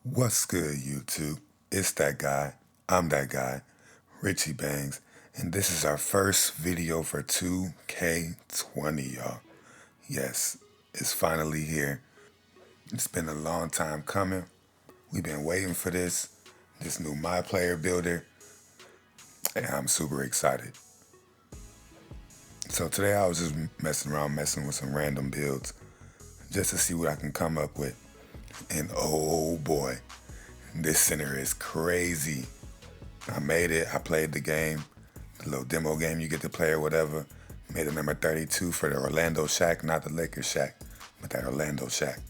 What's good, YouTube? It's that guy. I'm that guy, Richie Bangs, and this is our first video for 2K20, y'all. Yes, it's finally here. It's been a long time coming. We've been waiting for this new Myplayer builder, and I'm super excited. So today I was just messing with some random builds, just to see what I can come up with. And oh boy, this center is crazy. I made it. I played the game, the little demo game you get to play or whatever. Made it number 32 for the Orlando Shack, not the Lakers Shack, but that Orlando Shack.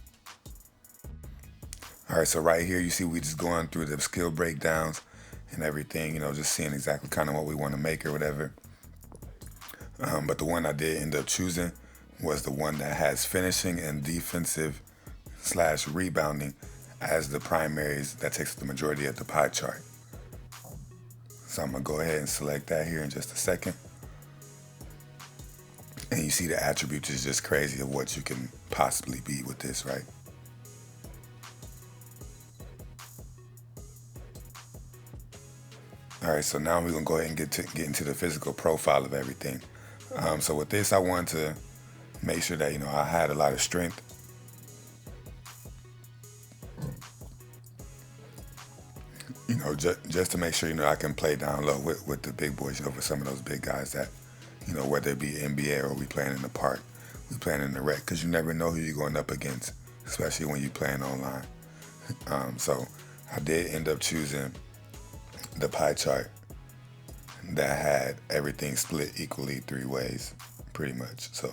All right, so right here you see we just going through the skill breakdowns and everything, just seeing exactly kind of what we want to make or whatever. But the one I did end up choosing was the one that has finishing and defensive / rebounding as the primaries. That takes the majority of the pie chart. So I'm gonna go ahead and select that here in just a second. And you see the attributes is just crazy of what you can possibly be with this, right? All right, so now we're gonna go ahead and get into the physical profile of everything. So with this, I wanted to make sure that I had a lot of strength. Just to make sure I can play down low with the big boys. For some of those big guys that whether it be NBA or we playing in the park, we playing in the rec, because you never know who you're going up against, especially when you're playing online. So I did end up choosing the pie chart that had everything split equally 3 ways, pretty much. So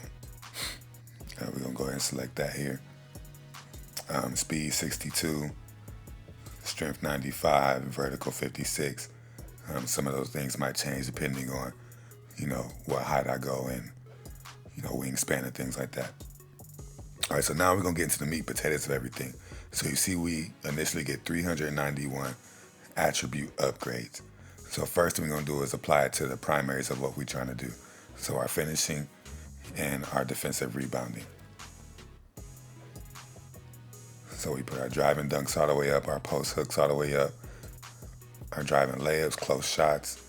we're gonna go ahead and select that here. Speed 62, strength 95, vertical 56. Some of those things might change depending on what height I go and wingspan and things like that. All right, so now we're gonna get into the meat potatoes of everything. So you see we initially get 391 attribute upgrades. So first thing we're gonna do is apply it to the primaries of what we're trying to do. So our finishing and our defensive rebounding. So we put our driving dunks all the way up, our post hooks all the way up, our driving layups, close shots,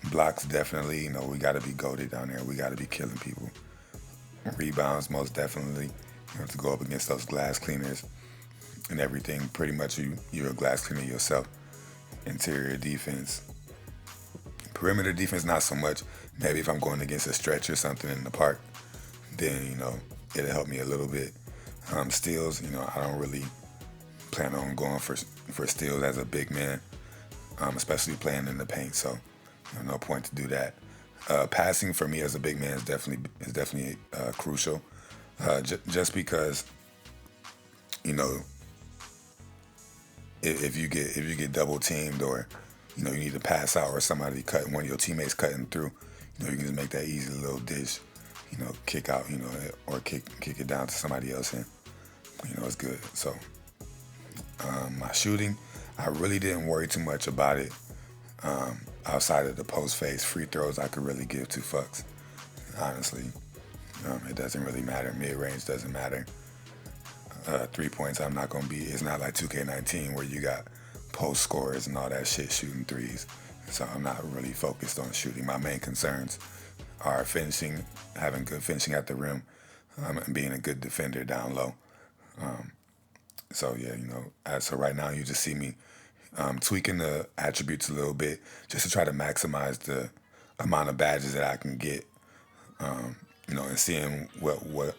blocks definitely, we gotta be goated down there. We gotta be killing people. Rebounds most definitely. You have to go up against those glass cleaners and everything. Pretty much you're a glass cleaner yourself. Interior defense. Perimeter defense, not so much. Maybe if I'm going against a stretch or something in the park, then, it'll help me a little bit. Steals, I don't really plan on going for steals as a big man, especially playing in the paint, so no point to do that. Passing for me as a big man is definitely crucial, just because, if you get double teamed or you need to pass out or somebody one of your teammates cutting through, you can just make that easy little dish, kick out, or kick it down to somebody else, and it's good. So my shooting, I really didn't worry too much about it. Outside of the post phase free throws, I could really give 2 fucks. Honestly, it doesn't really matter. Mid range doesn't matter. 3 points, I'm not gonna be. It's not like 2K19 where you got post scorers and all that shit shooting threes. So I'm not really focused on shooting. My main concerns are finishing, having good finishing at the rim, and being a good defender down low. So yeah, so right now you just see me tweaking the attributes a little bit just to try to maximize the amount of badges that I can get, and seeing what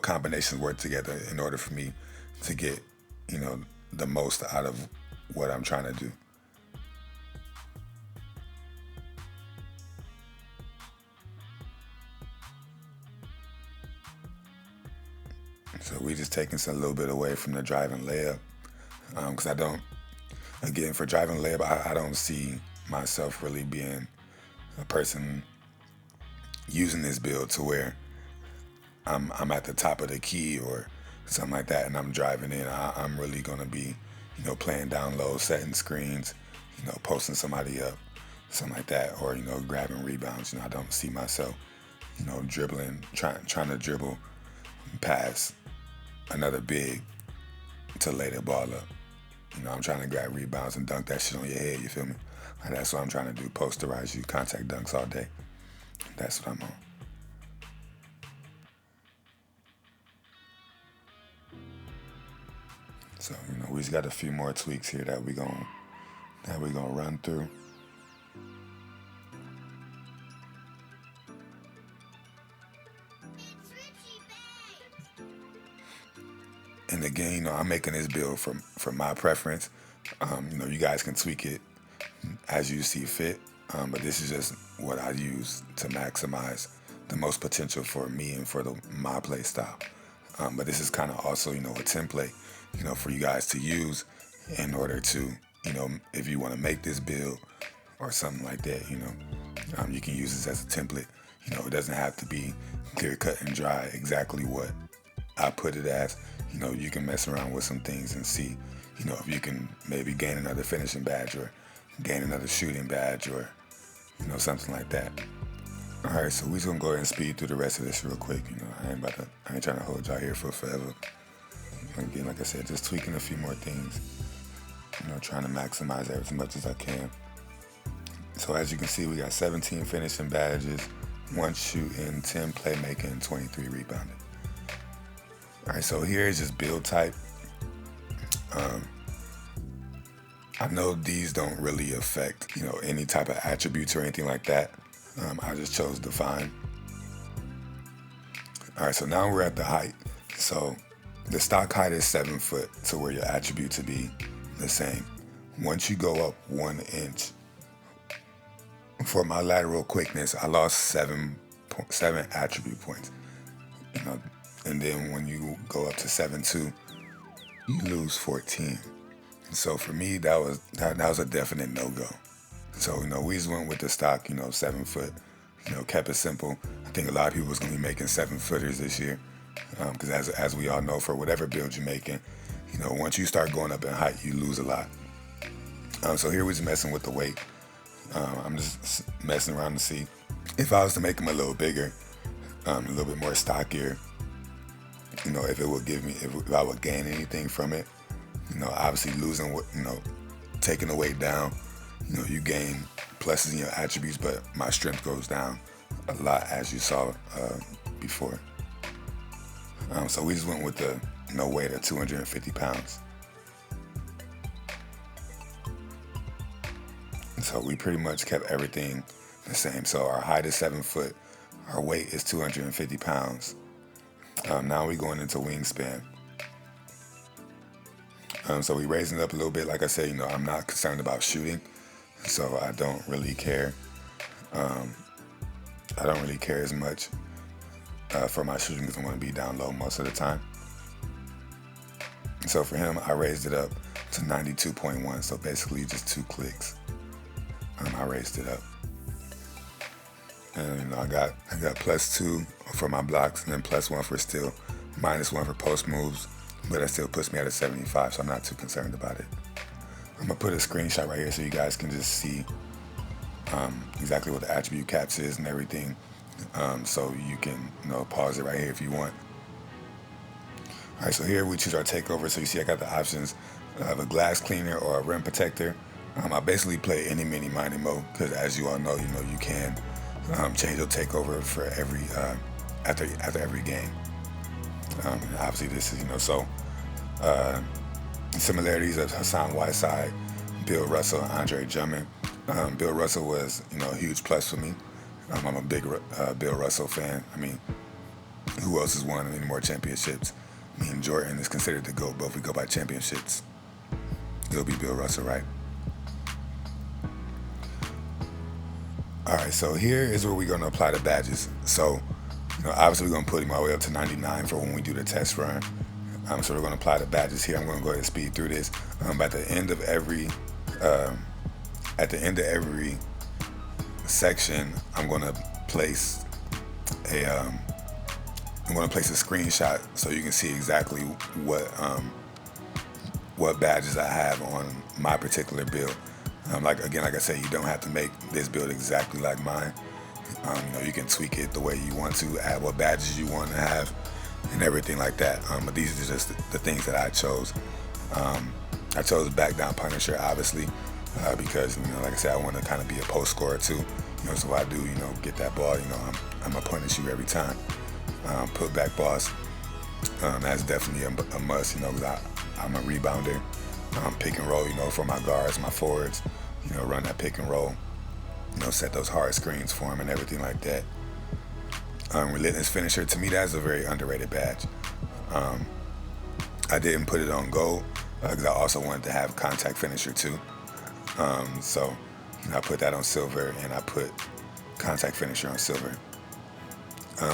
combinations work together in order for me to get, the most out of what I'm trying to do. So we just taking a little bit away from the driving layup, because I don't, again, for driving layup, I don't see myself really being a person using this build to where I'm at the top of the key or something like that, and I'm driving in. I'm really gonna be, playing down low, setting screens, posting somebody up, something like that, or grabbing rebounds. I don't see myself, dribbling, trying to dribble past another big to lay the ball up. You know, I'm trying to grab rebounds and dunk that shit on your head, you feel me? And that's what I'm trying to do, posterize you, contact dunks all day. That's what I'm on. So, you know, we just got a few more tweaks here that we gonna run through. And again, you know, I'm making this build from my preference. You know, you guys can tweak it as you see fit, but this is just what I use to maximize the most potential for me and for my play style. But this is kind of also, you know, a template, you know, for you guys to use in order to, you know, if you want to make this build or something like that, you know, you can use this as a template. You know, it doesn't have to be clear cut and dry exactly what I put it as. You know, you can mess around with some things and see, you know, if you can maybe gain another finishing badge or gain another shooting badge or, you know, something like that. All right, so we're just gonna go ahead and speed through the rest of this real quick. You know, I ain't trying to hold y'all here for forever. Again, like I said, just tweaking a few more things. You know, trying to maximize it as much as I can. So as you can see, we got 17 finishing badges, 1 shooting, 10 playmaking, and 23 rebounding. All right, so here is just build type. I know these don't really affect, you know, any type of attributes or anything like that. I just chose define. All right, so now we're at the height. So the stock height is 7 foot, so where your attributes would be the same. Once you go up 1 inch, for my lateral quickness, I lost 7 attribute points. You know, and then when you go up to 7.2, you lose 14. So for me, that was a definite no-go. So, you know, we just went with the stock, you know, 7 foot, you know, kept it simple. I think a lot of people was going to be making 7-footers this year. Because as we all know, for whatever build you're making, you know, once you start going up in height, you lose a lot. So here we're just messing with the weight. I'm just messing around to see if I was to make them a little bigger, a little bit more stockier, you know, if it would give me, if I would gain anything from it. You know, obviously losing, you know, taking the weight down, you know, you gain pluses in your attributes, but my strength goes down a lot, as you saw before. So we just went with the no weight of 250 pounds. So we pretty much kept everything the same. So our height is 7 foot, our weight is 250 pounds. Now we're going into wingspan. So we raising it up a little bit. Like I said, you know, I'm not concerned about shooting, so I don't really care. I don't really care as much for my shooting because I want to be down low most of the time. So for him, I raised it up to 92.1. So basically just 2 clicks. I raised it up. And you know, I got +2 for my blocks and then +1 for steal, -1 for post moves. But that still puts me at a 75, so I'm not too concerned about it. I'm gonna put a screenshot right here so you guys can just see exactly what the attribute caps is and everything. So you can, you know, pause it right here if you want. All right, so here we choose our takeover. So you see I got the options of a glass cleaner or a rim protector. I basically play any mini mining mode because, as you all know, you can change your takeover for every after every game. Obviously, this is, you know, so similarities of Hassan Whiteside, Bill Russell, and Andre Drummond. Bill Russell was, you know, a huge plus for me. I'm a big Bill Russell fan. I mean, who else has won any more championships? I mean, Jordan is considered the GOAT, but if we go by championships, it'll be Bill Russell, right? All right, so here is where we're going to apply the badges. So, you know, obviously we're going to put him all the way up to 99 for when we do the test run. So we're going to apply the badges here. I'm going to go ahead and speed through this. At the end of every section, I'm going to place a screenshot so you can see exactly what badges I have on my particular build. Like I said, you don't have to make this build exactly like mine. You know, you can tweak it the way you want to, add what badges you want to have, and everything like that. But these are just the things that I chose I chose back down Punisher, obviously, because, you know, like I said, I want to kind of be a post scorer too. You know, so if I do, you know, get that ball, you know, I'm going to punish you every time. Put back boss, that's definitely a must, you know, because I'm a rebounder. Pick and roll, you know, for my guards, my forwards, you know, run that pick and roll, you know, set those hard screens for them and everything like that. Relentless finisher, to me, that's a very underrated badge. I didn't put it on gold because I also wanted to have contact finisher too. So, you know, I put that on silver, and I put contact finisher on silver.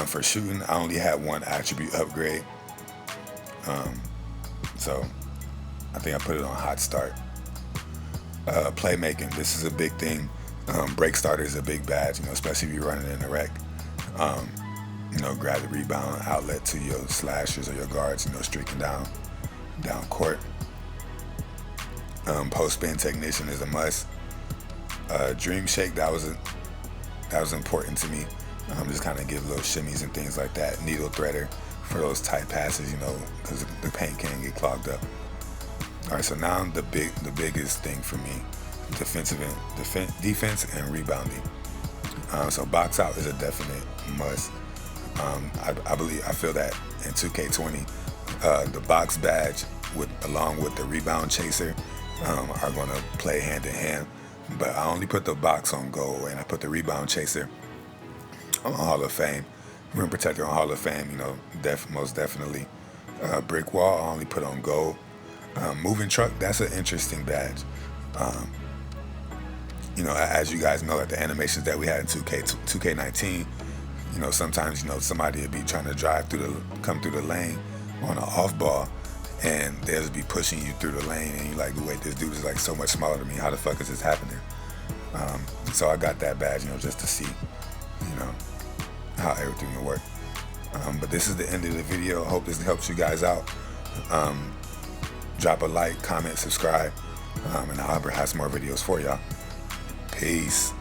For shooting, I only had one attribute upgrade. So I think I put it on hot start. Playmaking, this is a big thing. Break starter is a big badge, you know, especially if you're running in the rec. You know, grab the rebound outlet to your slashers or your guards, you know, streaking down court. Post spin technician is a must. Dream shake, that was important to me. Just kind of give little shimmies and things like that. Needle threader for those tight passes, you know, because the paint can get clogged up. All right, so now the biggest thing for me, defense and rebounding. So box out is a definite must. I feel that in 2K20, the box badge along with the rebound chaser are going to play hand in hand. But I only put the box on gold, and I put the rebound chaser on Hall of Fame. Rim protector on Hall of Fame, you know, most definitely. Brick wall, I only put on gold. Moving truck, that's an interesting badge. You know, as you guys know, at the animations that we had in 2K19, you know, sometimes, you know, somebody would be trying to come through the lane on an off ball, and they'll just be pushing you through the lane, and you're like, wait, this dude is like so much smaller than me. How the fuck is this happening? So I got that badge, you know, just to see, you know, how everything will work. But this is the end of the video. I hope this helps you guys out. Drop a like, comment, subscribe, and I'll have some more videos for y'all. Peace.